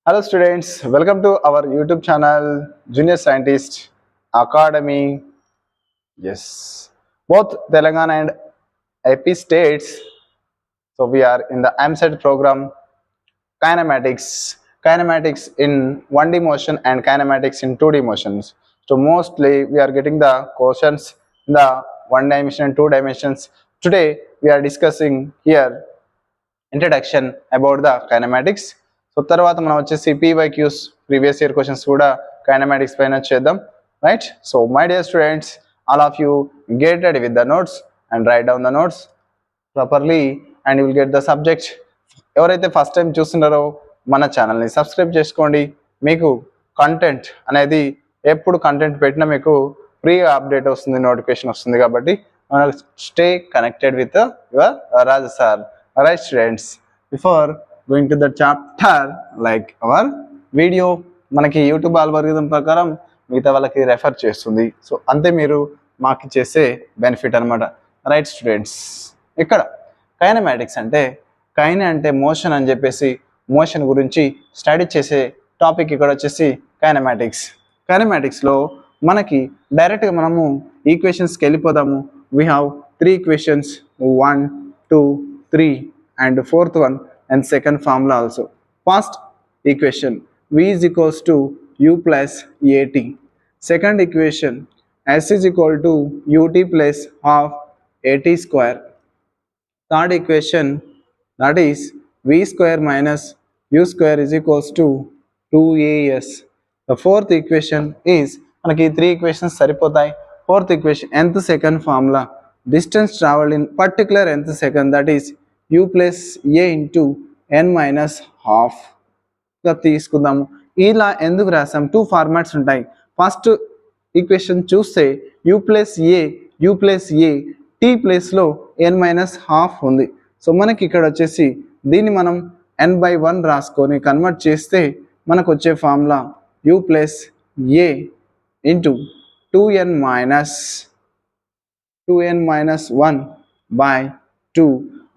Hello students, welcome to our YouTube channel Junior Scientist Academy. Yes, both Telangana and AP states. So we are in the AMSET program kinematics, kinematics in 1D motion and kinematics in 2D motions. So mostly we are getting the questions in the 1 dimension and 2 dimensions. Today we are discussing here introduction about the kinematics. So తర్వాత మనం వచ్చేసి PYQs previous year questions కూడా kinematics పైన చేద్దాం, right? So my dear students, all of you get ready with the notes and right down the notes properly and you will get the subject. ఎవరైతే first time చూస్తున్నారో మన ఛానల్ని subscribe చేసుకోండి. మీకు content అనేది ఎప్పుడు కంటెంట్ పెట్టినా మీకు ఫ్రీగా అప్డేట్ వస్తుంది, నోటిఫికేషన్ వస్తుంది. కాబట్టి stay connected with your Raju sir. Alright students, before going to the chapter, like our video మనకి యూట్యూబ్ ఆల్గోరిథం ప్రకారం మిగతా వాళ్ళకి రెఫర్ చేస్తుంది. సో అంతే మీరు మాకు చేసే బెనిఫిట్ అనమాట. రైట్ స్టూడెంట్స్, ఇక్కడ కైనమాటిక్స్ అంటే అంటే మోషన్ అని చెప్పేసి మోషన్ గురించి స్టడీ చేసే టాపిక్ ఇక్కడ వచ్చేసి కైనమాటిక్స్. కైనమాటిక్స్లో మనకి డైరెక్ట్గా మనము ఈక్వేషన్స్కి వెళ్ళిపోదాము. We have 3 equations, 1, 2, 3 and fourth one and second formula also. First equation, v is equals to u plus at. Second equation, s is equal to ut plus half at square. Third equation, that is v square minus u square is equals to 2as. The fourth equation is మనకి 3 equations సరిపోతాయి. Fourth equation, nth second formula, distance traveled in particular nth second, that is u plus a into n minus half గా తీసుకుందాము. ఇలా ఎందుకు రాసాం? 2 formats ఉంటాయి. First equation చూస్తే u plus a t ప్లేస్లో n minus half ఉంది. సో మనకి ఇక్కడ వచ్చేసి దీన్ని మనం n/1 రాసుకొని కన్వర్ట్ చేస్తే మనకు వచ్చే formula u plus a into 2n minus 1 by 2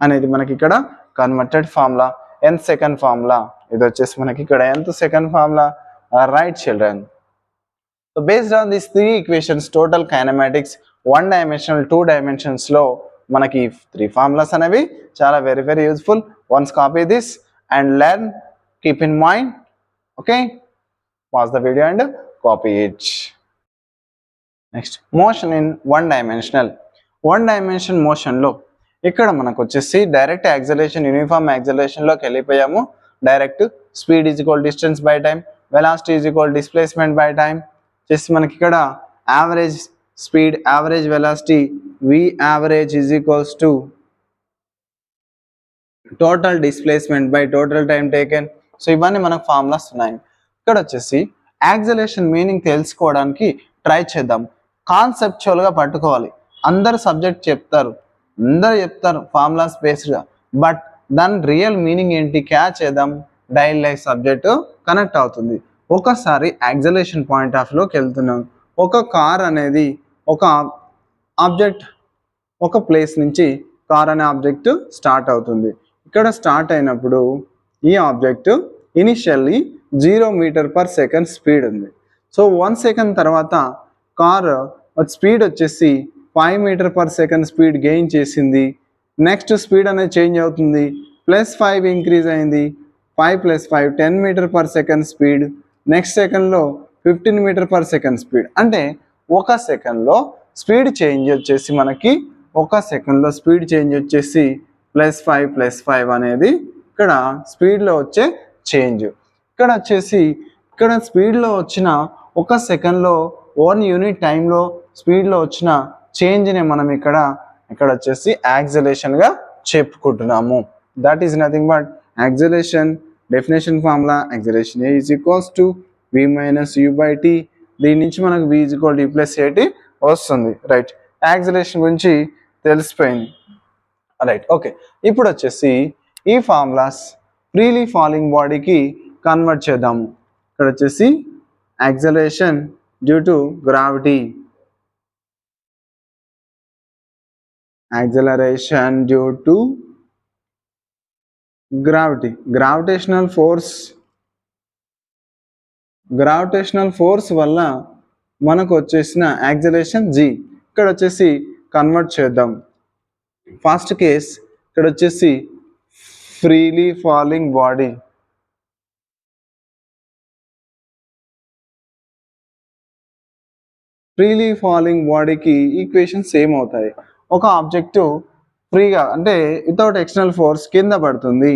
అనేది మనకి ఇక్కడ converted formula. nth second formula ఇది వచ్చేసి మనకి ఇక్కడ nth second formula. Right children, so based on this 3 equations total kinematics 1 dimensional 2 డైమెన్షన్స్లో మనకి 3 ఫార్ములాస్ అనేవి చాలా very very useful. Once copy this and learn, keep in mind. Okay, pause the video and copy it. Next, motion in 1 dimensional. 1 dimension మోషన్లో ఇక్కడ మనకు వచ్చేసి direct acceleration, uniform యాక్సలరేషన్లోకి వెళ్ళిపోయాము. Direct speed is equal distance by time, velocity is equal displacement by time. చేసి మనకి ఇక్కడ average speed, average velocity, V average is equals to total displacement by total time taken. So ఇవన్నీ మనకు formulas ఉన్నాయి. ఇక్కడ వచ్చేసి యాక్సలరేషన్ మీనింగ్ తెలుసుకోవడానికి try చేద్దాం. కాన్సెప్చువల్గా పట్టుకోవాలి. అందరు సబ్జెక్ట్ చెప్తారు ఫార్ములాస్ బేస్డ్గా, బట్ దాని రియల్ మీనింగ్ ఏంటి క్యాచ్ చేద్దాం. డైలీ లైఫ్ సబ్జెక్టు కనెక్ట్ అవుతుంది. ఒకసారి యాక్సలరేషన్ పాయింట్ ఆఫ్ వ్యూలోకి వెళ్తున్నాం. ఒక కార్ అనేది ఒక ఆబ్జెక్ట్, ఒక ప్లేస్ నుంచి కార్ అనే ఆబ్జెక్ట్ స్టార్ట్ అవుతుంది. ఇక్కడ స్టార్ట్ అయినప్పుడు ఈ ఆబ్జెక్ట్ ఇనిషియల్లీ 0 మీటర్/సెకండ్ స్పీడ్ ఉంది. సో 1 సెకండ్ తర్వాత కార్ స్పీడ్ వచ్చేసి 5 మీటర్/సెకండ్ స్పీడ్ గెయిన్ చేసింది. నెక్స్ట్ స్పీడ్ అనేది చేంజ్ అవుతుంది, +5 ఇంక్రీజ్ అయింది. 5 + 5 10 మీటర్/సెకండ్ స్పీడ్. నెక్స్ట్ సెకండ్లో 15 మీటర్/సెకండ్ స్పీడ్. అంటే ఒక సెకండ్లో స్పీడ్ చేంజ్ వచ్చేసి మనకి +5 అనేది ఇక్కడ స్పీడ్లో వచ్చే చేంజ్. ఇక్కడ వచ్చేసి ఇక్కడ స్పీడ్లో వచ్చిన ఒక సెకండ్లో 1 యూనిట్ టైంలో స్పీడ్లో వచ్చిన చేంజ్ని మనం ఇక్కడ వచ్చేసి యాక్సలరేషన్గా చెప్పుకుంటున్నాము. That is nothing but acceleration definition formula, acceleration A is equals to v minus u/t. దీని నుంచి మనకు v is equal u plus at వస్తుంది. రైట్, యాక్సలరేషన్ గురించి తెలిసిపోయింది. Right, okay. ఇప్పుడు వచ్చేసి ఈ ఫార్ములాస్ ఫ్రీలీ ఫాలింగ్ బాడీకి కన్వర్ట్ చేద్దాము. ఇక్కడ వచ్చేసి acceleration due to gravity, acceleration due to gravity, gravitational force gravitational force వల్ల మనకు వచ్చేసిన యాక్సిలరేషన్ g. ఇక్కడ వచ్చేసి కన్వర్ట్ చేద్దాం. ఫస్ట్ కేస్ ఇక్కడ వచ్చేసి freely falling body, freely falling బాడీకి ఈక్వేషన్ సేమ్ అవుతాయి. ఒక ఆబ్జెక్టు ఫ్రీగా అంటే వితౌట్ ఎక్స్టర్నల్ ఫోర్స్ కింద పడుతుంది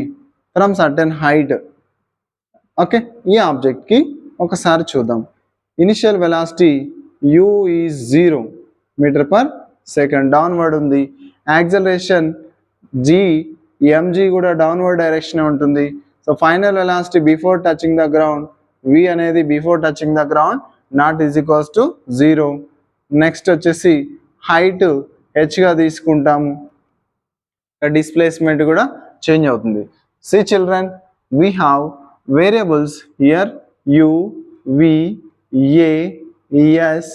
ఫ్రమ్ సర్టెన్ హైట్. ఓకే, ఈ ఆబ్జెక్ట్కి ఒకసారి చూద్దాం. Initial velocity u is 0 metre per second downward ఉంది. యాక్సలరేషన్ g, mg కూడా డౌన్వర్డ్ డైరెక్షన్ ఉంటుంది. So final velocity before touching the ground v అనేది before touching the ground not is equals to 0. Next వచ్చేసి height hగా తీసుకుంటాము, displacement కూడా change అవుతుంది. See children, we have variables here u, v, a, s,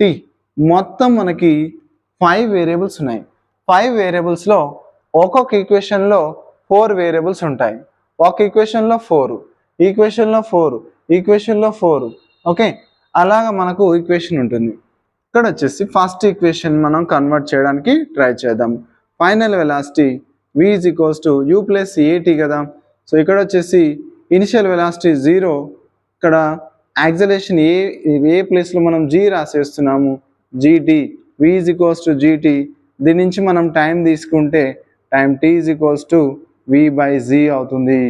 t. మొత్తం మనకి 5 variables ఉన్నాయి. 5 వేరియబుల్స్లో ఒక్కొక్క ఈక్వేషన్లో 4 వేరియబుల్స్ ఉంటాయి. ఒక ఈక్వేషన్లో 4, ఈక్వేషన్లో 4, ఈక్వేషన్లో 4. ఓకే, అలాగా మనకు ఈక్వేషన్ ఉంటుంది. ఇక్కడ వచ్చేసి ఫస్ట్ ఈక్వేషన్ మనం కన్వర్ట్ చేయడానికి ట్రై చేద్దాం. Final velocity v is equals to u plus at కదా. సో ఇక్కడ వచ్చేసి ఇనిషియల్ వెలాసిటీ 0, ఇక్కడ యాక్సలరేషన్ ఏ ప్లేస్లో మనం g రాసేస్తున్నాము, gt, v is equals to gt. దీని నుంచి మనం టైం తీసుకుంటే time t is equals to v by z అవుతుంది.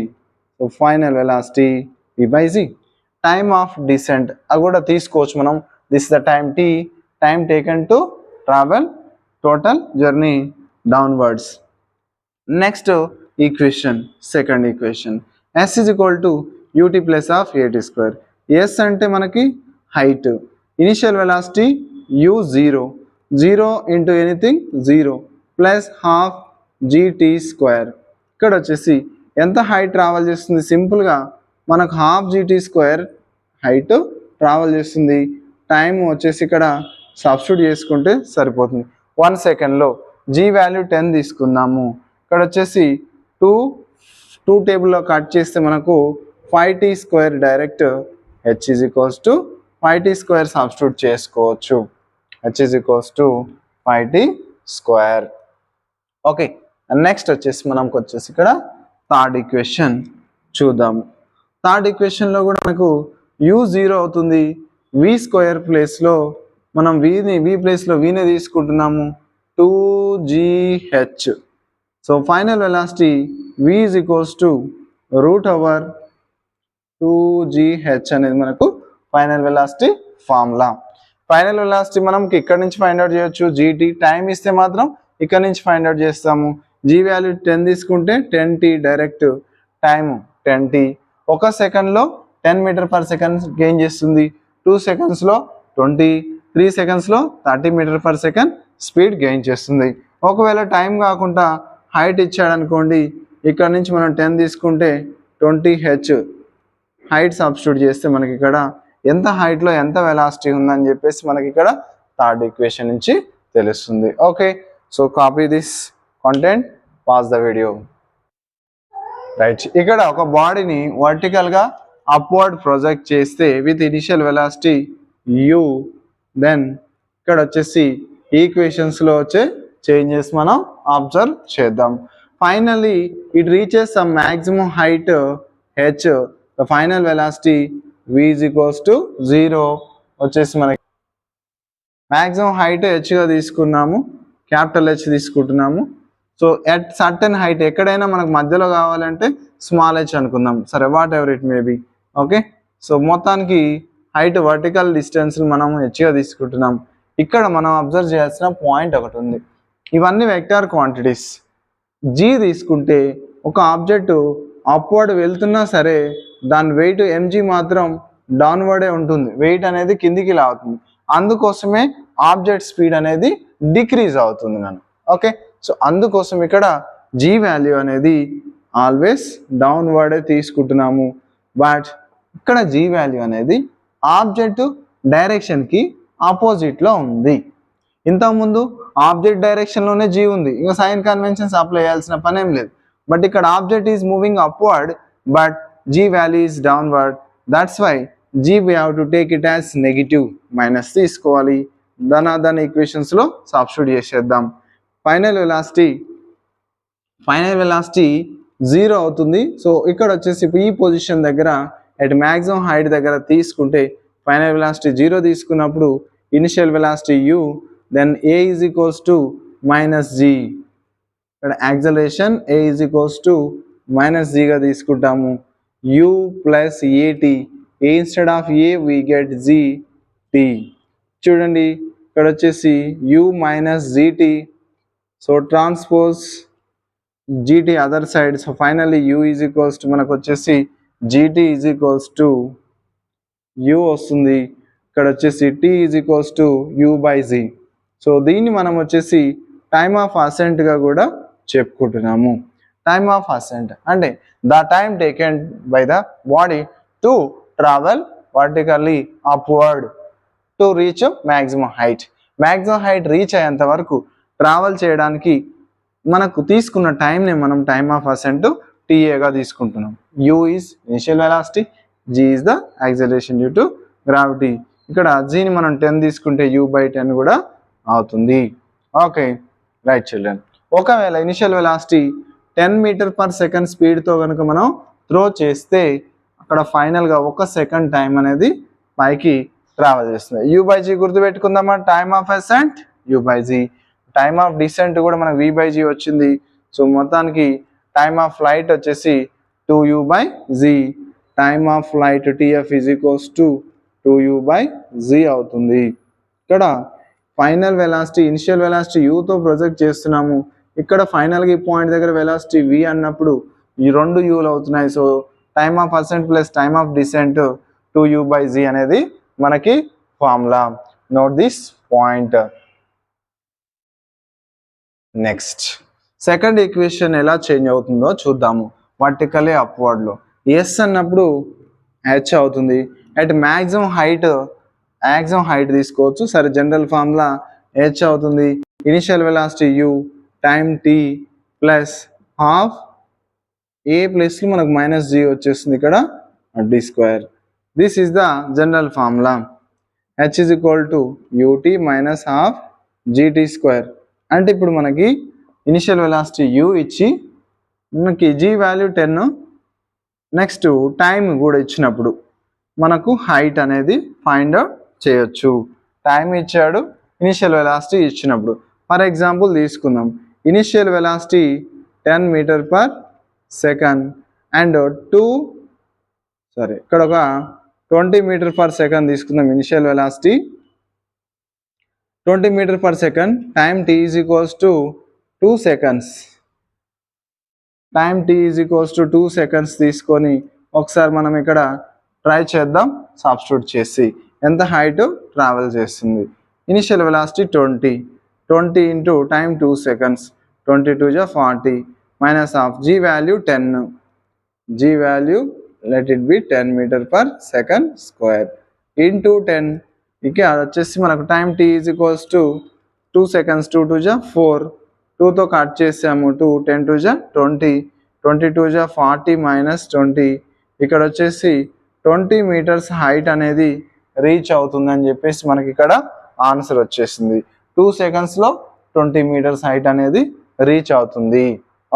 So final velocity v by z. Time of descent అది కూడా తీసుకోవచ్చు మనం. This the time t, time taken to travel total journey downwards. Next equation, second equation, s is equal to ut plus half at square. s అంటే మనకి height, initial velocity u 0 into anything 0 plus half gt square. ఇక్కడ వచ్చేసి ఎంత height travel చేస్తుంది, సింపుల్గా మనకు half gt square height travel చేస్తుంది. Time వచ్చేసి ఇక్కడ సబ్స్టిట్యూట్ చేసుకుంటే సరిపోతుంది. 1 సెకండ్లో g వాల్యూ 10 తీసుకున్నాము. ఇక్కడ వచ్చేసి 2 టేబుల్లో కట్ చేస్తే మనకు 5t square direct h is equals to 5t square substitute చేసుకోవచ్చు. h is equals to 5t square. Okay, next వచ్చేసి మనకు వచ్చేసి ఇక్కడ థర్డ్ ఈక్వేషన్ చూద్దాము. థర్డ్ ఈక్వేషన్లో కూడా మనకు u 0 అవుతుంది. v స్క్వేర్ ప్లేస్లో మనం v ప్లేస్లో vనే తీసుకుంటున్నాము, 2gh. So final velocity v is equals to root over 2gh అనేది మనకు final velocity formula. Final velocity మనం ఇక్కడ నుంచి ఫైండ్ అవుట్ చేయొచ్చు, gt. టైం ఇస్తే మాత్రం ఇక్కడ నుంచి ఫైండ్ అవుట్ చేస్తాము. g వాల్యూ 10 తీసుకుంటే 10t డైరెక్ట్, టైం 10t. 1 సెకండ్లో 10 మీటర్ పర్ సెకండ్ గెయిన్ చేస్తుంది. 2 సెకండ్స్లో 20, 3 సెకండ్స్లో 30 metre per second speed gain చేస్తుంది. ఒకవేళ టైం కాకుండా హైట్ ఇచ్చాడనుకోండి, ఇక్కడ నుంచి మనం 10 తీసుకుంటే 20h హైట్ సబ్స్టిట్యూట్ చేస్తే మనకి ఇక్కడ ఎంత హైట్లో ఎంత వెలాసిటీ ఉందని చెప్పేసి మనకి ఇక్కడ థర్డ్ ఈక్వేషన్ నుంచి తెలుస్తుంది. Okay, so copy this content, pause the video. Right, ఇక్కడ ఒక బాడీని వర్టికల్గా అప్వర్డ్ ప్రొజెక్ట్ చేస్తే with initial velocity u, then ఇక్కడ వచ్చేసి ఈక్వేషన్స్లో వచ్చే చేంజెస్ మనం అబ్జర్వ్ చేద్దాం. Finally it reaches some maximum height h, the final velocity v is equals to 0 వచ్చేసి మనకి మ్యాక్సిమం హైట్ hగా తీసుకున్నాము, క్యాపిటల్ H తీసుకుంటున్నాము. సో ఎట్ సర్టెన్ హైట్ ఎక్కడైనా మనకు మధ్యలో కావాలంటే స్మాల్ h అనుకుందాం, సరే what ever it may be. Okay, so మొత్తానికి హైట్ వర్టికల్ డిస్టెన్స్ మనం hగా తీసుకుంటున్నాం. ఇక్కడ మనం అబ్జర్వ్ చేయాల్సిన పాయింట్ ఒకటి ఉంది. ఇవన్నీ వెక్టార్ క్వాంటిటీస్. g తీసుకుంటే ఒక ఆబ్జెక్ట్ అప్వర్డ్ వెళ్తున్నా సరే దాని వెయిట్ mg మాత్రం డౌన్వర్డే ఉంటుంది, వెయిట్ అనేది కిందికి లాగుతుంది. అందుకోసమే ఆబ్జెక్ట్ స్పీడ్ అనేది డిక్రీజ్ అవుతుంది మనం. ఓకే, సో అందుకోసం ఇక్కడ g వాల్యూ అనేది ఆల్వేస్ డౌన్వర్డే తీసుకుంటున్నాము. బట్ ఇక్కడ g వాల్యూ అనేది ఆబ్జెక్ట్ డైరెక్షన్కి ఆపోజిట్లో ఉంది. ఇంతకుముందు ఆబ్జెక్ట్ డైరెక్షన్లోనే g ఉంది, ఇంకా సైన్ కన్వెన్షన్స్ అప్లై చేయాల్సిన పని ఏం లేదు. బట్ ఇక్కడ object is moving upward but g value is downward. That's why g we have to take it as negative, minus తీసుకోవాలి, దాని ఈక్వేషన్స్లో సబ్స్టిట్యూట్ చేసేద్దాం. ఫైనల్ వెలాసిటీ 0 అవుతుంది. సో ఇక్కడ వచ్చేసి ఈ పొజిషన్ దగ్గర అట్ మ్యాక్సిమం హైట్ దగ్గర తీసుకుంటే ఫైనల్ వెలాసిటీ 0 తీసుకున్నప్పుడు initial velocity u, then a is equals to minus g. ఇక్కడ acceleration a is equals to minus g గా తీసుకుంటాము. u plus at, a instead of a we get gt. చూడండి ఇక్కడ వచ్చేసి u minus gt, so transpose gt other side. So finally u is equals to మనకు వచ్చేసి gt is equals to u వస్తుంది. ఇక్కడ వచ్చేసి t is equals to u by z. So దీన్ని మనం వచ్చేసి టైమ్ ఆఫ్ అసెంట్గా కూడా చెప్పుకుంటున్నాము. టైమ్ ఆఫ్ అసెంట్ అంటే the time taken by the body to travel vertically upward to reach maximum height. Maximum height reach అయ్యేంత వరకు ట్రావెల్ చేయడానికి మనకు తీసుకున్న టైంని మనం టైమ్ ఆఫ్ అసెంట్ టీఏగా తీసుకుంటున్నాం. u is initial velocity, g is the acceleration due to gravity. ఇక్కడ gని మనం 10 తీసుకుంటే u బై 10 కూడా అవుతుంది. Okay right children. ఒకవేళ initial velocity 10 metre per second స్పీడ్తో కనుక మనం త్రో చేస్తే అక్కడ ఫైనల్గా 1 సెకండ్ టైం అనేది పైకి ట్రావెల్ చేస్తుంది. u బై g గుర్తుపెట్టుకుందామా, time of ascent u by g. Time of descent కూడా మనకు v బై g వచ్చింది. సో మొత్తానికి టైమ్ ఆఫ్ ఫ్లైట్ వచ్చేసి 2u by z. Time of flight tf is equals to 2u by z అవుతుంది. ఇక్కడ final velocity initial velocity యూతో project చేస్తున్నాము. ఇక్కడ ఫైనల్గా ఈ పాయింట్ దగ్గర వెలాసిటీ v అన్నప్పుడు ఈ 2 uలు అవుతున్నాయి. So time of ascent plus time of descent 2u by z అనేది మనకి formula. Note this point. Next second equation ఎలా చేంజ్ అవుతుందో చూద్దాము. వర్టికల్లీ అప్వర్డ్లో ఎస్ అన్నప్పుడు హెచ్ అవుతుంది. అట్ మ్యాక్సిమం హైట్ తీసుకోవచ్చు. సరే జనరల్ ఫార్ములా హెచ్ అవుతుంది. Initial velocity u, time t plus half A ప్లస్కి మనకు మైనస్ g వచ్చేస్తుంది ఇక్కడ d square. This is the general formula. h is equal to ut minus half gt square. అంటే ఇప్పుడు మనకి ఇనిషియల్ వెలాసిటీ u ఇచ్చి మనకి g వాల్యూ 10, నెక్స్ట్ టైం కూడా ఇచ్చినప్పుడు మనకు హైట్ అనేది ఫైండ్ అవుట్ చేయొచ్చు. టైం ఇచ్చాడు, ఇనిషియల్ వెలాసిటీ ఇచ్చినప్పుడు. ఫర్ ఎగ్జాంపుల్ తీసుకుందాం. Initial velocity 10 metre per second and ఇక్కడ ఒక 20 మీటర్ పర్ సెకండ్ తీసుకుందాం. Initial velocity 20 metre per second. Time t is equals to 2 seconds. Time t is equals to 2 seconds తీసుకొని ఒకసారి మనం ఇక్కడ ట్రై చేద్దాం సబ్స్టిట్యూట్ చేసి ఎంత హైట్ ట్రావెల్ చేస్తుంది. Initial velocity 20 into time 2 seconds, 22 × 40 minus of g value 10. g value let it be 10 metre per second square into 10. ఇక వచ్చేసి మనకు time t is equals to 2 seconds, 2 2 × 4, 2తో కట్ చేసాము 2, 10 2 × 20, 22 × 40 మైనస్ 20. ఇక్కడ వచ్చేసి 20 మీటర్స్ హైట్ అనేది reach అవుతుందని చెప్పేసి మనకి ఇక్కడ ఆన్సర్ వచ్చేసింది. 2 సెకండ్స్లో 20 మీటర్స్ హైట్ అనేది రీచ్ అవుతుంది.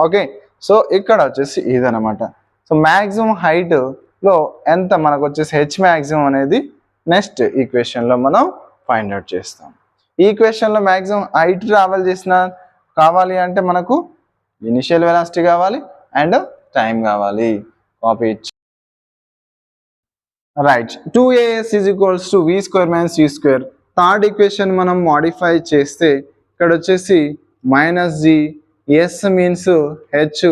ఓకే, సో ఇక్కడ వచ్చేసి ఇదనమాట. సో మ్యాక్సిమం హైట్లో ఎంత మనకు వచ్చేసి హెచ్ మ్యాక్సిమం అనేది నెక్స్ట్ ఈక్వేషన్లో మనం ఫైండ్ అవుట్ చేస్తాం. ఈ ఈక్వేషన్లో మ్యాక్సిమం హైట్ ట్రావెల్ కావాలి అంటే మనకు ఇనిషియల్ వెలాసిటీ కావాలి అండ్ టైం కావాలి. Copy right. 2as is equals to v square minus u square. Third equation మనం మాడిఫై చేస్తే ఇక్కడ వచ్చేసి minus g, yes means H.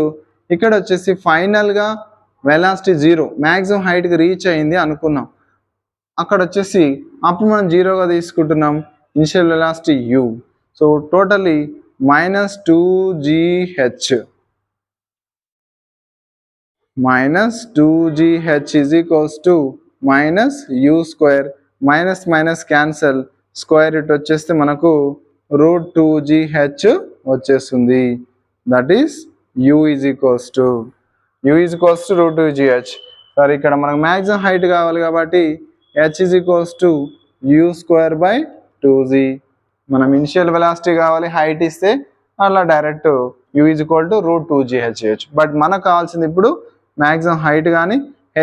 ఇక్కడ వచ్చేసి ఫైనల్గా వెలాసిటీ 0, మ్యాక్సిమం హైట్కి రీచ్ అయింది అనుకున్నాం. అక్కడ వచ్చేసి అప్పుడు మనం 0గా తీసుకుంటున్నాం. Initial velocity u. So totally minus 2gh is equals to minus u square. Minus minus cancel, square it వచ్చేస్తే మనకు √2gh వచ్చేస్తుంది. That is u is equals to √2gh. సరే ఇక్కడ మనకు మ్యాక్సిమం హైట్ కావాలి కాబట్టి h is equals to u square by 2z. మనం initial velocity కావాలి, హైట్ ఇస్తే అలా direct u is equal to root 2g h చేయొచ్చు. బట్ మనకు కావాల్సింది ఇప్పుడు మ్యాక్సిమం హైట్ కానీ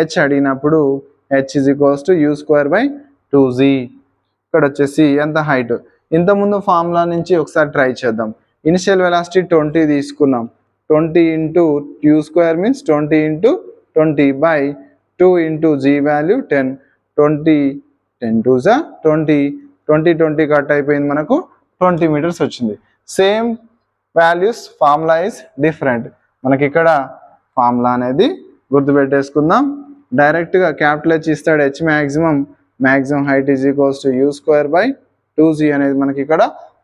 h అడిగినప్పుడు h is equals to u square by 2z. ఇక్కడ వచ్చేసి ఎంత హైట్, ఇంతకుముందు ఫార్ములా నుంచి ఒకసారి ట్రై చేద్దాం. ఇనిషియల్ వెలాసిటీ 20 తీసుకున్నాం, 20 into u square means 20 into 20 by 2 into g value 10, 20 10 2 జా 20, 20 కట్ అయిపోయింది, మనకు 20 మీటర్స్ వచ్చింది. Same values, formula is different. మనకి ఇక్కడ ఫార్ములా అనేది గుర్తుపెట్టేసుకుందాం. డైరెక్ట్గా క్యాపిటల్ హెచ్ ఇస్తాడు, H maximum height is equals to u square by 2z అనేది మనకి ఇక్కడ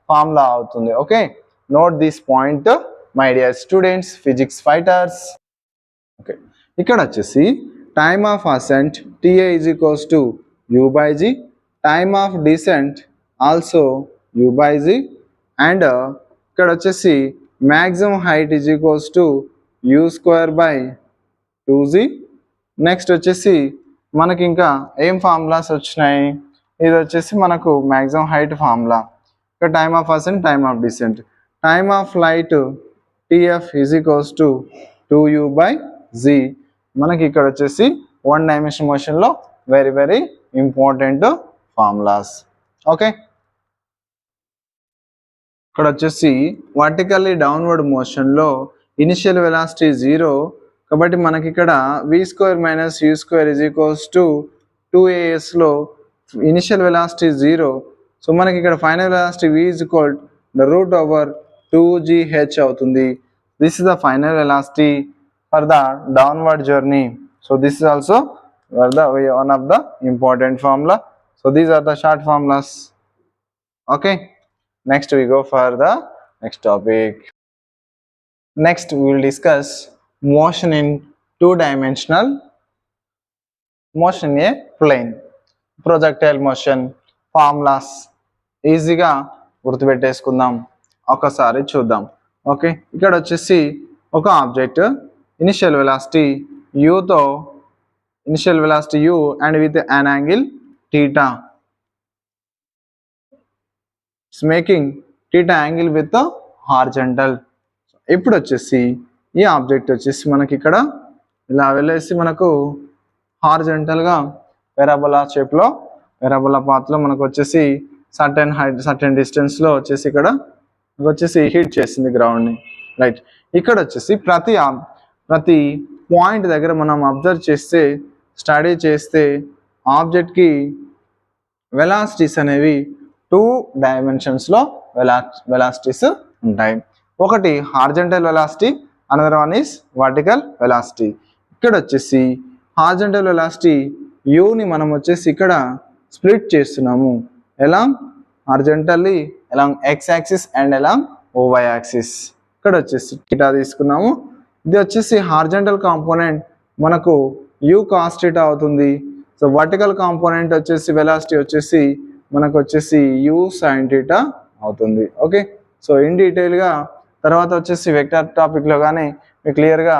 ఫార్ములా అవుతుంది. Okay, note this point my dear students, physics fighters. Okay, ఇక్కడ వచ్చేసి time of ascent TA is equals to u by g, time of descent also u by g, and ఇక్కడ వచ్చేసి maximum height is equals to u square by 2z. Next వచ్చేసి మనకి ఇంకా ఏం formulas వచ్చినాయి, ఇది వచ్చేసి మనకు మ్యాక్సిమం హైట్ ఫార్ములా, ఇక్కడ time of ascent, time of descent, time of flight TF is equals to 2u by z. మనకి ఇక్కడ వచ్చేసి 1 డైమెన్షన్ మోషన్లో very very important formulas. Okay, ఇక్కడ వచ్చేసి వర్టికల్లీ డౌన్వర్డ్ మోషన్లో ఇనిషియల్ వెలాసిటీ 0 కాబట్టి మనకి ఇక్కడ v square minus u square is equals to 2as. Initial velocity 0, so మనకి ఇక్కడ final velocity v is equal the root over 2gh అవుతుంది. This is the final velocity for the downward journey. So this is also one of the important formula. So these are the short formulas. Okay, next we go for the next topic. Next we will discuss motion in two-dimensional motion in a plane, projectile motion formulas. ఈజీగా గుర్తుపెట్టేసుకుందాం, ఒకసారి చూద్దాం. Okay, ఇక్కడ వచ్చేసి ఒక object initial velocity తో, initial velocity u and with an angle theta, it's making theta angle with the horizontal. ఇప్పుడు వచ్చేసి ఈ ఆబ్జెక్ట్ వచ్చేసి మనకి ఇక్కడ ఇలా వెళ్ళేసి మనకు హారిజంటల్గా పెరాబోలా షేప్లో, పెరాబోలా పాత్లో మనకు వచ్చేసి సర్టెన్ హైట్, సర్టెన్ డిస్టెన్స్లో వచ్చేసి ఇక్కడ వచ్చేసి హిట్ చేసింది గ్రౌండ్ని. రైట్, ఇక్కడ వచ్చేసి ప్రతి పాయింట్ దగ్గర మనం అబ్జర్వ్ చేస్తే, స్టడీ చేస్తే ఆబ్జెక్ట్కి వెలాసిటీస్ అనేవి 2 డైమెన్షన్స్లో వెలాసిటీస్ ఉంటాయి. ఒకటి horizontal velocity, another one is vertical velocity. ఇక్కడ వచ్చేసి హారిజంటల్ వెలాసిటీ యూని మనం వచ్చేసి ఇక్కడ స్ప్లిట్ చేస్తున్నాము, along horizontally along x axis and along y axis. ఇక్కడ వచ్చేసి θ తీసుకున్నాము, ఇది వచ్చేసి హారిజంటల్ కాంపోనెంట్ మనకు u cos θ అవుతుంది. సో వర్టికల్ కాంపోనెంట్ వచ్చేసి వెలాసిటీ వచ్చేసి మనకు వచ్చేసి u sin θ అవుతుంది. ఓకే, సో ఇన్ డీటెయిల్గా తర్వాత వచ్చేసి వెక్టర్ టాపిక్లో కానీ మీకు క్లియర్గా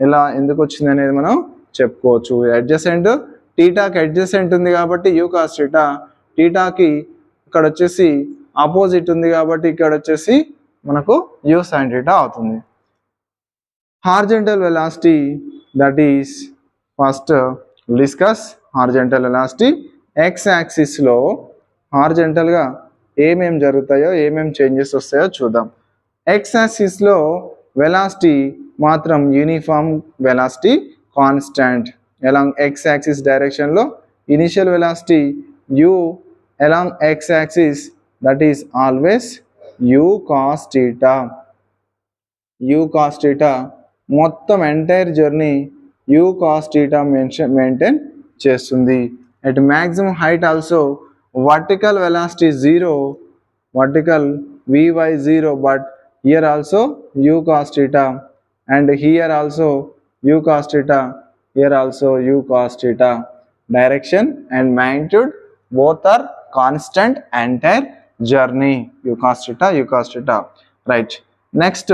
ఎలా ఎందుకు వచ్చింది అనేది మనం చెప్పుకోవచ్చు. అడ్జసెంట్ టీటాకి అడ్జసెంట్ ఉంది కాబట్టి u cos θ, టీటాకి ఇక్కడ వచ్చేసి ఆపోజిట్ ఉంది కాబట్టి ఇక్కడ వచ్చేసి మనకు u sin θ అవుతుంది. Horizontal velocity, that is first discuss horizontal velocity. x యాక్సిస్లో హారిజంటల్గా ఏమేమి జరుగుతాయో, ఏమేమి చేంజెస్ వస్తాయో చూద్దాం. x యాక్సిస్లో వెలాసిటీ మాత్రం uniform velocity constant. Along x axis డైరెక్షన్లో initial velocity u along x axis, that is always u cos θ. u cos θ మొత్తం entire journey u cos θ maintain చేస్తుంది. at maximum height also vertical velocity 0, vertical vy 0, but here also u cos θ, and here also u cos θ, here also u cos θ. Direction and magnitude both are constant entire journey, u cos θ, u cos θ. Right, next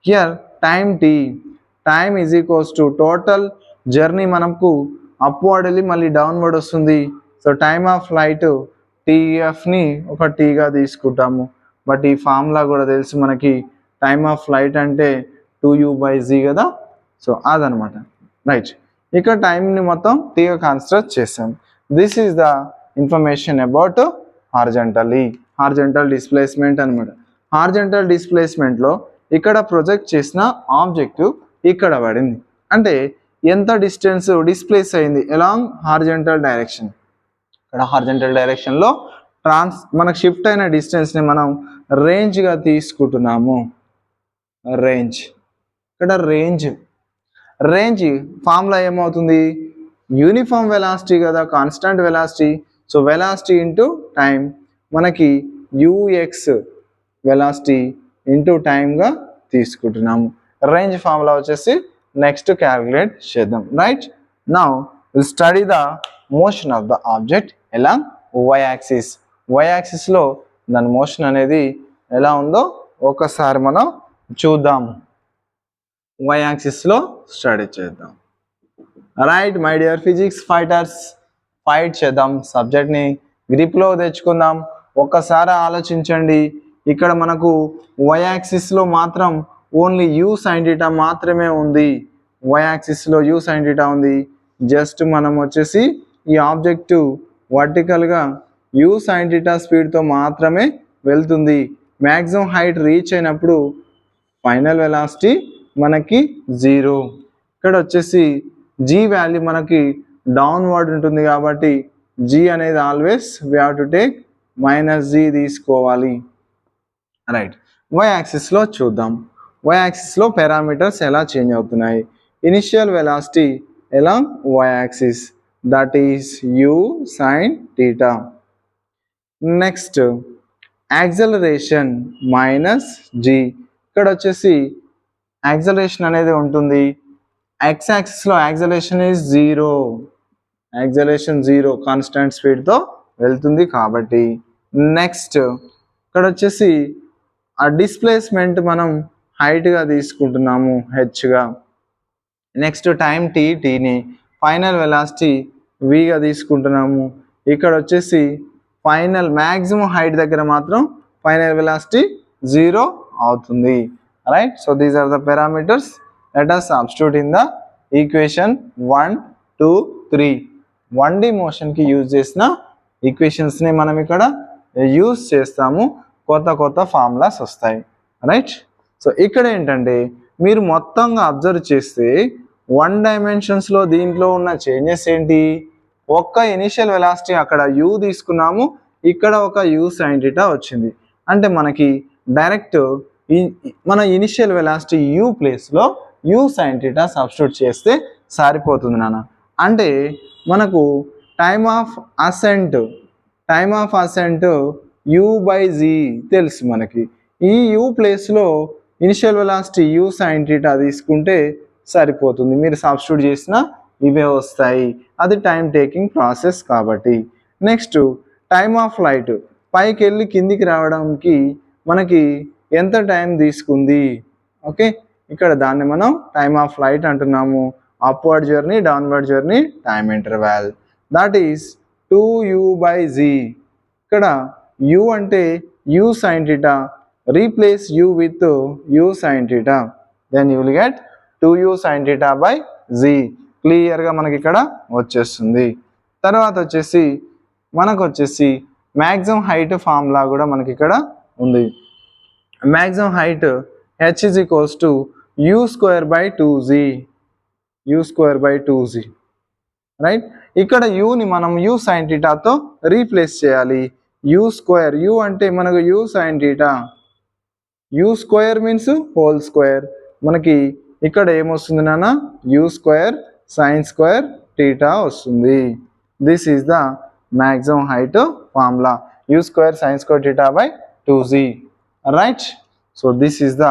here time t, time is equals to total journey మనకు upward వెళ్ళి మళ్ళీ downward వస్తుంది. So time of flight టీఎఫ్ని ఒక టీగా తీసుకుంటాము. But ఈ formula కూడా తెలుసు మనకి, టైమ్ ఆఫ్ ఫ్లైట్ అంటే 2u/z కదా. సో అదనమాట. రైట్, ఇక్కడ టైంని మొత్తం టీగా కన్సిడర్ చేసాం. This is the information about horizontal displacement అనమాట. హార్జెంటల్ డిస్ప్లేస్మెంట్లో ఇక్కడ ప్రొజెక్ట్ చేసిన ఆబ్జెక్ట్ ఇక్కడ పడింది అంటే ఎంత డిస్టెన్స్ డిస్ప్లేస్ అయింది అలాంగ్ హార్జెంటల్ డైరెక్షన్. ఇక్కడ హార్జెంటల్ డైరెక్షన్లో మనకు షిఫ్ట్ అయిన డిస్టెన్స్ని మనం రేంజ్గా తీసుకుంటున్నాము. ఇక్కడ రేంజ్ ఫార్ములా ఏమవుతుంది, యూనిఫామ్ వెలాసిటీ కదా, constant velocity. So velocity into time, మనకి యూఎక్స్ వెలాసిటీ ఇంటూ టైమ్గా తీసుకుంటున్నాము. రేంజ్ ఫార్ములా వచ్చేసి నెక్స్ట్ క్యాలిక్యులేట్ చేద్దాం. Right, now will study the motion of the object along why యాక్సిస్లో దాని మోషన్ అనేది ఎలా ఉందో ఒకసారి మనం చూద్దాం. వై యాక్సిస్లో స్టడీ చేద్దాం. Right my dear physics fighters, fight చేద్దాం, సబ్జెక్ట్ని గ్రిప్లో తెచ్చుకుందాం. ఒక్కసారి ఆలోచించండి, ఇక్కడ మనకు వై యాక్సిస్లో మాత్రం ఓన్లీ యూ సైన్ థీటా మాత్రమే ఉంది. వై యాక్సిస్లో యూ సైన్ థీటా ఉంది. జస్ట్ మనం వచ్చేసి ఈ ఆబ్జెక్టు వర్టికల్గా యూ సైన్ థీటా స్పీడ్తో మాత్రమే వెళ్తుంది. మ్యాక్సిమం హైట్ రీచ్ అయినప్పుడు ఫైనల్ వెలాసిటీ మనకి 0. ఇక్కడ వచ్చేసి జీ వాల్యూ మనకి డౌన్వర్డ్ ఉంటుంది కాబట్టి జీ అనేది always we have to take -g తీసుకోవాలి. రైట్, వై యాక్సిస్లో చూద్దాం. వై యాక్సిస్లో పారామీటర్స్ ఎలా చేంజ్ అవుతున్నాయి. ఇనిషియల్ వెలాసిటీ ఎలా y axis, that is u sine theta. Next acceleration -g, ఇక్కడ వచ్చేసి యాక్సలరేషన్ అనేది ఉంటుంది. ఎక్స్ యాక్సిస్లో యాక్సలరేషన్ ఈజ్ 0, యాక్సలరేషన్ 0 కాన్స్టెంట్ స్పీడ్తో వెళ్తుంది కాబట్టి. నెక్స్ట్ ఇక్కడ వచ్చేసి ఆ డిస్ప్లేస్మెంట్ మనం హైట్గా తీసుకుంటున్నాము హెచ్గా. నెక్స్ట్ టైం టీని ఫైనల్ వెలాసిటీ విగా తీసుకుంటున్నాము. ఇక్కడ వచ్చేసి ఫైనల్ మ్యాక్సిమం హైట్ దగ్గర మాత్రం ఫైనల్ వెలాసిటీ 0 అవుతుంది. Right, so these are the parameters. Let us substitute in the equation 1, 2, 3. 1D మోషన్కి యూజ్ చేసిన ఈక్వేషన్స్ని మనం ఇక్కడ యూజ్ చేస్తాము. కొత్త ఫార్ములాస్ వస్తాయి. రైట్, సో ఇక్కడ ఏంటంటే మీరు మొత్తంగా అబ్జర్వ్ చేస్తే 1 డైమెన్షన్స్లో దీంట్లో ఉన్న చేంజెస్ ఏంటి, ఒక్క ఇనిషియల్ వెలాసిటీ అక్కడ యూ తీసుకున్నాము, ఇక్కడ ఒక యూ సైన్ థీటా వచ్చింది. అంటే మనకి డైరెక్ట్ మన ఇనిషియల్ వెలాసిటీ యూ ప్లేస్లో యూ సైన్ థీటా సబ్స్టిట్యూట్ చేస్తే సరిపోతుంది నాన్న. అంటే మనకు టైమ్ ఆఫ్ అసెంట్ u/z తెలుసు మనకి. ఈ యూ ప్లేస్లో initial velocity U sine theta తీసుకుంటే సరిపోతుంది. మీరు సబ్స్టిట్యూట్ చేసినా ఇవే వస్తాయి, అది టైం టేకింగ్ ప్రాసెస్ కాబట్టి. నెక్స్ట్ టైమ్ ఆఫ్ ఫ్లైట్, పైకి వెళ్ళి కిందికి రావడానికి మనకి ఎంత టైం తీసుకుంది. ఓకే, ఇక్కడ దాన్ని మనం టైమ్ ఆఫ్ ఫ్లైట్ అంటున్నాము. Upward journey, downward journey, time interval, that is 2u/z. ఇక్కడ u అంటే u sin theta, replace u with u sin theta, then you will get 2u sin theta by z. క్లియర్గా మనకి ఇక్కడ వచ్చేస్తుంది. తర్వాత వచ్చేసి మనకు వచ్చేసి మ్యాక్సిమం హైట్ ఫార్ములా కూడా మనకి ఇక్కడ ఉంది. Maximum height h is equals to u² by 2z. Right, ఇక్కడ యూని మనం u sin thetaతో రీప్లేస్ చేయాలి. u² అంటే మనకు u sin theta, u² means whole square. మనకి ఇక్కడ ఏమొస్తుంది నాన్న, u² sin² theta వస్తుంది. This is the maximum height formula, u² sin² theta by 2z. Right, so this is the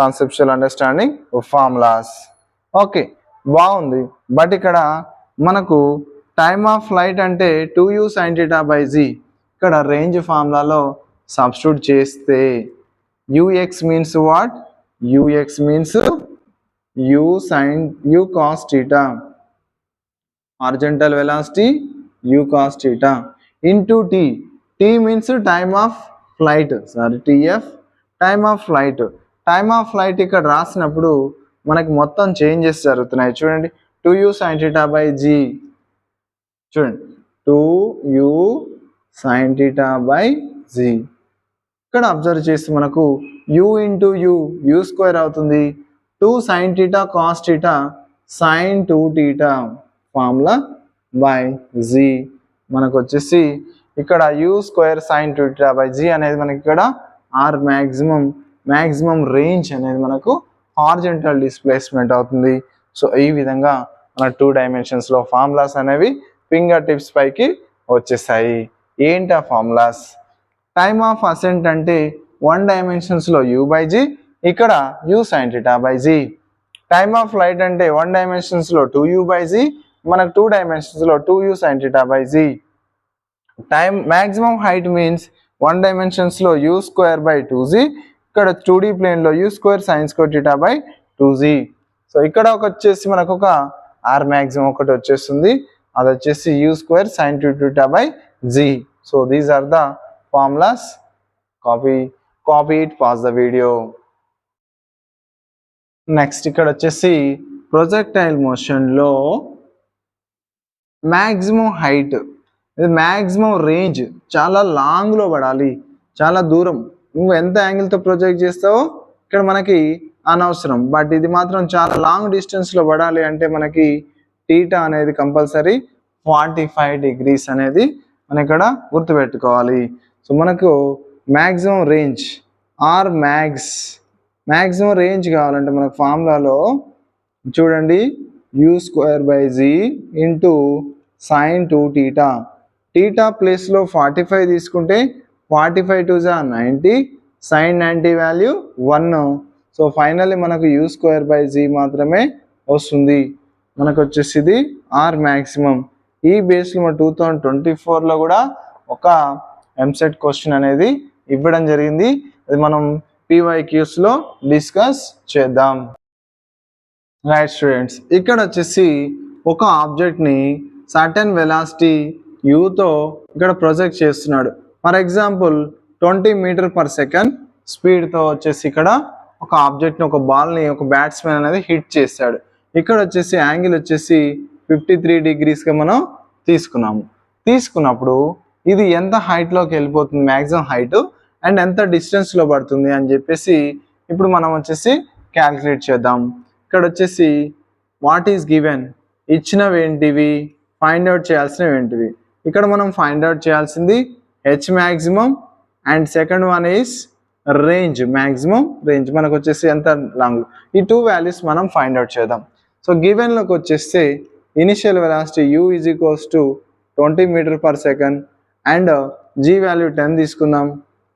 conceptual understanding of formulas. Okay, బాగుంది. But ఇక్కడ మనకు time of flight అంటే 2u sin theta by z. ఇక్కడ range ఫార్ములాలో substitute చేస్తే ux means what, ux means u cos theta, horizontal velocity u cos theta into t. T means time of flight, sorry, tf, time of flight. Time of flight ఇక్కడ రాసినప్పుడు మనకి మొత్తం changes జరుగుతున్నాయి. చూడండి, 2u sin theta by g, చూడండి 2u sin theta by g. ఇక్కడ observe చేస్తే మనకు u ఇంటూ u స్క్వేర్ అవుతుంది. 2 sin theta cos theta sin 2 theta formula by z. మనకు వచ్చేసి ఇక్కడ u square sin 2 theta by g అనేది మనకి ఇక్కడ ఆర్ మ్యాక్సిమం రేంజ్ అనేది మనకు హారిజంటల్ డిస్ప్లేస్మెంట్ అవుతుంది. సో ఈ విధంగా మన 2 డైమెన్షన్స్లో ఫార్ములాస్ అనేవి ఫింగర్ టిప్స్ పైకి వచ్చేసాయి. ఏంటి ఆ ఫార్ములాస్? టైమ్ ఆఫ్ అసెంట్ అంటే 1 డైమెన్షన్స్లో u బై g, ఇక్కడ u sin theta by g. Time of flight అంటే 1 డైమెన్షన్స్లో 2u by g, మనకు 2 డైమెన్షన్స్లో 2u sin theta by g. Time maximum height means 1 డైమెన్షన్స్లో u square by 2z, ఇక్కడ 2D ప్లేన్లో u square sine square theta by 2z. So ఇక్కడ వచ్చేసి మనకు ఒక are maximum ఒకటి వచ్చేస్తుంది, అది వచ్చేసి u square sine 2 theta by g. So these are the formulas. Copy it, pause the video. Next ఇక్కడ వచ్చేసి ప్రొజెక్టైల్ మోషన్లో మ్యాక్సిమం హైట్, మ్యాక్సిమం రేంజ్ చాలా లాంగ్లో పడాలి, చాలా దూరం. నువ్వు ఎంత యాంగిల్తో ప్రొజెక్ట్ చేస్తావో ఇక్కడ మనకి అనవసరం, బట్ ఇది మాత్రం చాలా లాంగ్ డిస్టెన్స్లో పడాలి అంటే మనకి టీటా అనేది కంపల్సరీ 45 degrees అనేది మనం ఇక్కడ గుర్తుపెట్టుకోవాలి. సో మనకు maximum range or maximum range కావాలంటే మనకు ఫార్ములాలో చూడండి, u square by z into sine 2 theta. Theta ప్లేస్లో 45 తీసుకుంటే 45 2 90, సైన్ 90 వాల్యూ 1. సో ఫైనల్లీ మనకు u స్క్వేర్ బై z మాత్రమే వస్తుంది. మనకు వచ్చేసి ఇది ఆర్ మ్యాక్సిమం. ఈ బేస్లో మన 2024లో కూడా ఒక ఎంసెట్ క్వశ్చన్ అనేది ఇవ్వడం జరిగింది, అది మనం PYQsలో డిస్కస్ చేద్దాం. రైట్ స్టూడెంట్స్, ఇక్కడ వచ్చేసి ఒక ఆబ్జెక్ట్ని సర్టెన్ వెలాసిటీ యూతో ఇక్కడ ప్రొజెక్ట్ చేస్తున్నాడు. ఫర్ ఎగ్జాంపుల్ 20 m/s స్పీడ్తో వచ్చేసి ఇక్కడ ఒక ఆబ్జెక్ట్ని, ఒక బాల్ని ఒక బ్యాట్స్మెన్ అనేది హిట్ చేశాడు. ఇక్కడ వచ్చేసి యాంగిల్ వచ్చేసి 53 degreesగా మనం తీసుకున్నప్పుడు ఇది ఎంత హైట్లోకి వెళ్ళిపోతుంది, మ్యాక్సిమం హైట్, అండ్ ఎంత డిస్టెన్స్లో పడుతుంది అని చెప్పేసి ఇప్పుడు మనం వచ్చేసి క్యాల్కులేట్ చేద్దాం. ఇక్కడ వచ్చేసి వాట్ ఈస్ గివెన్, ఇచ్చినవి ఏంటివి, ఫైండ్ అవుట్ చేయాల్సినవి ఏంటివి. ఇక్కడ మనం ఫైండ్ అవుట్ చేయాల్సింది H maximum and second one is range, maximum range మనకు వచ్చేసి ఎంత లాంగ్. ఈ 2 వాల్యూస్ మనం ఫైండ్ అవుట్ చేద్దాం. సో గివెన్లోకి వచ్చేస్తే initial velocity u is equals to 20 m/s and g value 10 తీసుకుందాం.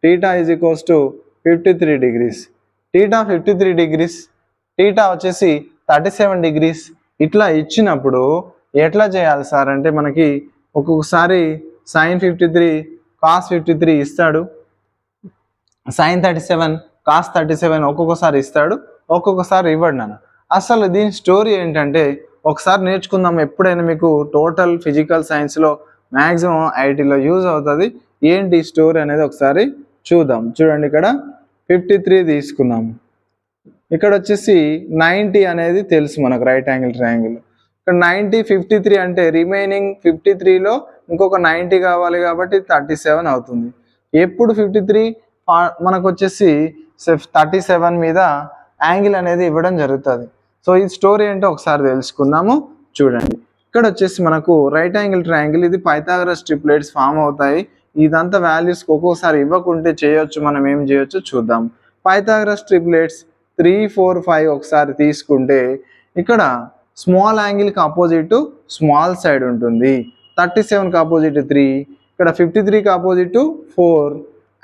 Theta is equals to 53 degrees. Theta 53 degrees, theta వచ్చేసి 37 degrees. ఇట్లా ఇచ్చినప్పుడు ఎట్లా చేయాలి సార్ అంటే మనకి ఒక్కొక్కసారి సైన్ 53 కాస్ 53 ఇస్తాడు, సైన్ 37 కాస్ 37 ఒక్కొక్కసారి ఇస్తాడు, ఒక్కొక్కసారి ఇవ్వడు నాన్న. అసలు దీని స్టోరీ ఏంటంటే ఒకసారి నేర్చుకుందాం, ఎప్పుడైనా మీకు టోటల్ ఫిజికల్ సైన్స్లో మ్యాక్సిమం ఐటీలో యూజ్ అవుతుంది. ఏంటి స్టోరీ అనేది ఒకసారి చూద్దాం. చూడండి, ఇక్కడ 53 తీసుకున్నాం, ఇక్కడ వచ్చేసి 90 అనేది తెలుసు మనకు, రైట్ యాంగిల్ ట్రయాంగిల్. ఇక్కడ 90 53 అంటే రిమైనింగ్ 53లో ఇంకొక 90 కావాలి కాబట్టి 37 అవుతుంది. ఎప్పుడు 53 మనకు వచ్చేసి 37 మీద యాంగిల్ అనేది ఇవ్వడం జరుగుతుంది. సో ఈ స్టోరీ ఏంటో ఒకసారి తెలుసుకుందాము. చూడండి, ఇక్కడ వచ్చేసి మనకు రైట్ యాంగిల్ ట్రయాంగిల్, ఇది పైథాగరస్ ట్రిప్లెట్స్ ఫామ్ అవుతాయి. ఇదంతా వాల్యూస్ ఒక్కొక్కసారి ఇవ్వకుంటే చేయొచ్చు, మనం ఏం చేయొచ్చు చూద్దాం. పైథాగరస్ ట్రిప్లెట్స్ 3 4 5 ఒకసారి తీసుకుంటే ఇక్కడ స్మాల్ యాంగిల్కి ఆపోజిట్ స్మాల్ సైడ్ ఉంటుంది, 37కి ఆపోజిట్ 3, ఇక్కడ 53కి ఆపోజిట్ 4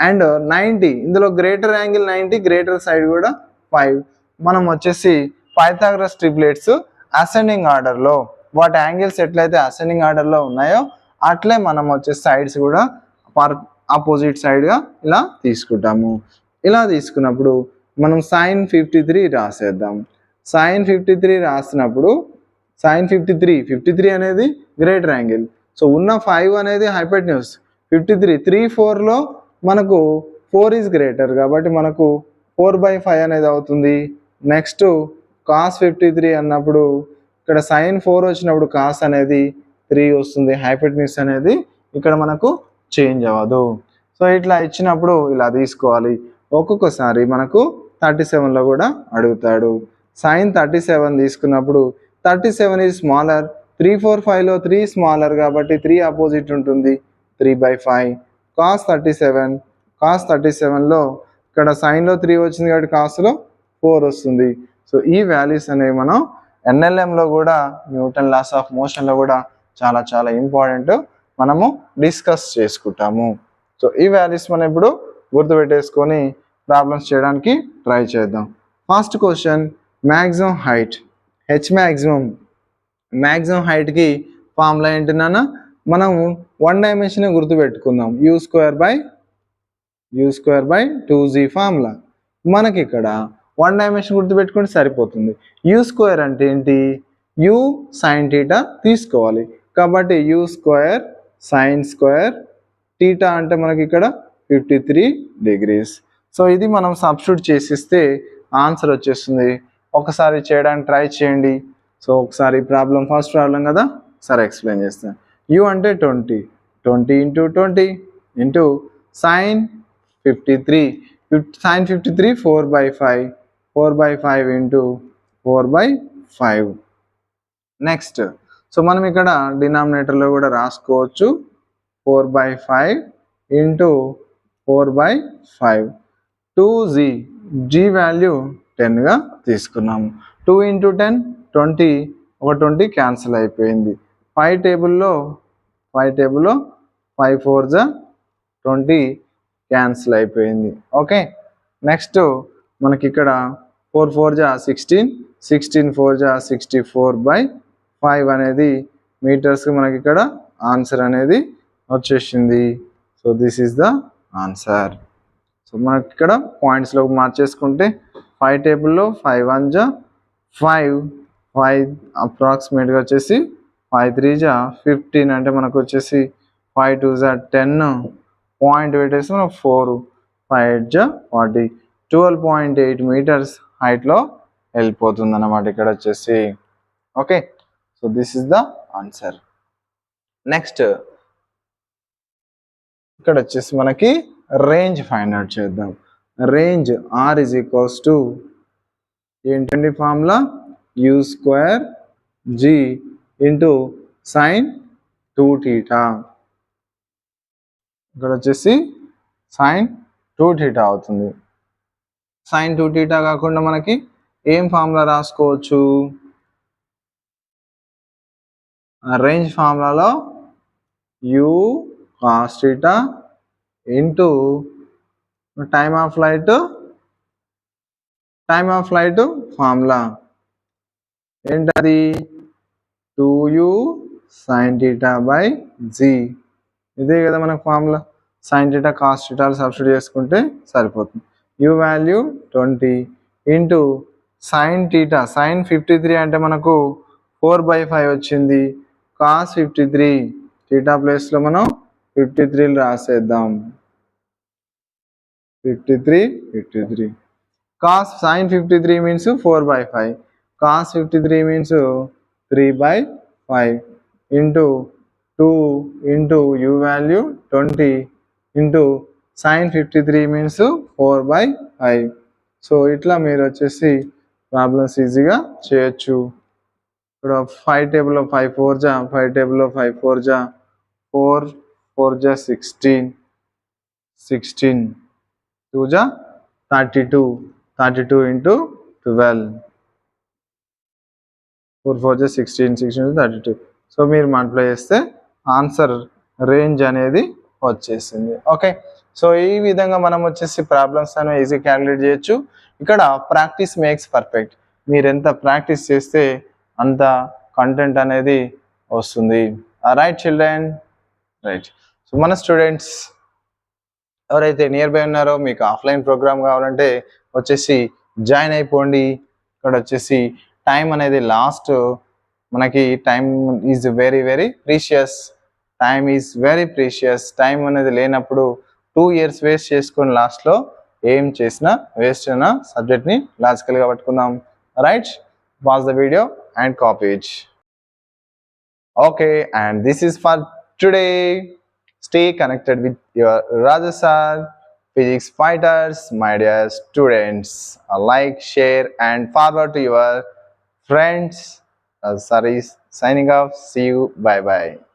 అండ్ 90, ఇందులో గ్రేటర్ యాంగిల్ 90, గ్రేటర్ సైడ్ కూడా 5. మనం వచ్చేసి పైథాగరస్ ట్రిప్లెట్స్ అసెండింగ్ ఆర్డర్లో వాటి యాంగిల్స్ ఎట్లయితే అసెండింగ్ ఆర్డర్లో ఉన్నాయో అట్లే మనం వచ్చేసి సైడ్స్ కూడా ఆపోజిట్ సైడ్గా ఇలా తీసుకుంటాము. ఇలా తీసుకున్నప్పుడు మనం సైన్ 53 రాసేద్దాం. సైన్ 53 రాసినప్పుడు సైన్ 53 అనేది గ్రేటర్ యాంగిల్. సో ఉన్న 5 అనేది హైపోటెన్యూస్ 53 3 4లో మనకు 4 ఈజ్ గ్రేటర్ కాబట్టి మనకు 4/5 అనేది అవుతుంది. నెక్స్ట్ కాస్ 53 అన్నప్పుడు ఇక్కడ సైన్ 4 వచ్చినప్పుడు కాస్ అనేది 3 వస్తుంది. హైపోటెన్యూస్ అనేది ఇక్కడ మనకు చేంజ్ అవ్వదు. సో ఇట్లా ఇచ్చినప్పుడు ఇలా తీసుకోవాలి. ఒక్కొక్కసారి మనకు 37లో కూడా అడుగుతాడు. సైన్ 37 తీసుకున్నప్పుడు 37 ఈజ్ స్మాలర్, 3 4 5లో 3 స్మాలర్ కాబట్టి 3 ఆపోజిట్ ఉంటుంది 3/5. కాస్ 37లో ఇక్కడ సైన్లో 3 వచ్చింది కాబట్టి కాస్లో 4 వస్తుంది. సో ఈ వాల్యూస్ అనేవి మనం ఎన్ఎల్ఎంలో కూడా న్యూటన్ లాస్ ఆఫ్ మోషన్లో కూడా చాలా చాలా ఇంపార్టెంట్, మనము డిస్కస్ చేసుకుంటాము. సో ఈ వాల్యూస్ మనం ఇప్పుడు గుర్తుపెట్టేసుకొని ప్రాబ్లమ్స్ చేయడానికి ట్రై చేద్దాం. First question, maximum height h maximum హైట్కి ఫార్ములా ఏంటన్నా మనము 1 డైమెన్షన్ గుర్తుపెట్టుకుందాం. u² / 2z formula. మనకి ఇక్కడ 1 డైమెన్షన్ గుర్తుపెట్టుకుంటే సరిపోతుంది. u² అంటే ఏంటి, u sin θ తీసుకోవాలి కాబట్టి u² sin² θ అంటే మనకి ఇక్కడ 53 degrees. సో ఇది మనం సబ్స్టిట్యూట్ చేసిస్తే ఆన్సర్ వచ్చేస్తుంది. ఒకసారి చేయడానికి ట్రై చేయండి. సో ఒకసారి ఫస్ట్ ప్రాబ్లం కదా, సరే ఎక్స్ప్లెయిన్ చేస్తాను. u అంటే 20 × 20 into sin 53 4/5 into 4/5. Next so మనం ఇక్కడ డినామినేటర్లో కూడా రాసుకోవచ్చు 4/5 ఇంటూ 4/5. 2z g వాల్యూ 10గా తీసుకున్నాము. 2 × 10 20, ఒక 20 క్యాన్సిల్ అయిపోయింది. 5 టేబుల్లో 5 4 20 క్యాన్సిల్ అయిపోయింది. ఓకే, నెక్స్ట్ మనకి ఇక్కడ 4 4 16, 16 4 64/5 అనేది మీటర్స్కి మనకి ఇక్కడ ఆన్సర్ అనేది వచ్చేసింది. So this is the answer. So మనకి ఇక్కడ పాయింట్స్లోకి మార్చేసుకుంటే 5 టేబుల్లో 5 1 5 అప్రాక్సిమేట్గా వచ్చేసి 5 3 15 అంటే మనకు వచ్చేసి 5 2 10 పాయింట్ పెట్టేసి మనకు 4 5 40 12.8 మీటర్స్ హైట్లో వెళ్ళిపోతుంది అన్నమాట ఇక్కడ వచ్చేసి. Okay, so this is the answer. Next ఇక్కడ వచ్చేసి మనకి రేంజ్ ఫైండ్ అవుట్ చేద్దాం. రేంజ్ r = ఏంటండి formula, u² g into sin 2θ. ఇక్కడ వచ్చేసి sin 2θ అవుతుంది. sin 2θ కాకుండా మనకి ఏం ఫార్ములా రాసుకోవచ్చు, రేంజ్ ఫార్ములాలో u cos θ into time of flight formula ఏంటది 2u sin θ/g. ఇదే కదా మనకు ఫార్ములా. sin θ cos θ సబ్స్టిట్యూట్ చేసుకుంటే సరిపోతుంది. u value 20 into sin θ sin 53 అంటే మనకు 4/5 వచ్చింది. cos 53 θ ప్లేస్లో మనం 53 రాసేద్దాం. 53 cos sin 53 means 4/5, cos 53 means 3/5 into 2 into u value 20 into sin 53 means 4/5. So ఇట్లా మీరు వచ్చేసి ప్రాబ్లమ్స్ ఈజీగా చేయొచ్చు. ఇక్కడ 5 టేబుల్లో 5 4 5 టేబుల్లో 5 4 4 4 16 16 2 32 ఇంటూ 12 4 4 16 16 32. సో మీరు మల్టిప్లై చేస్తే ఆన్సర్ రేంజ్ అనేది వచ్చేసింది. ఓకే, సో ఈ విధంగా మనం వచ్చేసి ప్రాబ్లమ్స్ అనేవి ఈజీ క్యాలిక్యులేట్ చేయొచ్చు. ఇక్కడ ప్రాక్టీస్ మేక్స్ పర్ఫెక్ట్. మీరు ఎంత ప్రాక్టీస్ చేస్తే అంత కంటెంట్ అనేది వస్తుంది. Right children, right. సో మన స్టూడెంట్స్ ఎవరైతే నియర్ బై ఉన్నారో మీకు ఆఫ్లైన్ ప్రోగ్రామ్ కావాలంటే వచ్చేసి జాయిన్ అయిపోండి. ఇక్కడ వచ్చేసి టైం అనేది లాస్ట్, మనకి time is very very precious. Time is very precious. Time అనేది లేనప్పుడు 2 years వేస్ట్ చేసుకొని లాస్ట్లో ఏం చేసినా వేస్ట్ అయిన సబ్జెక్ట్ని లాజికల్గా పట్టుకుందాం. Right, pause the video and copy it. Okay, and this is for today. Stay connected with your Rajasar Physics Fighters, my dear students. Like, share, and forward to your friends. Sorry, signing off. See you. Bye bye.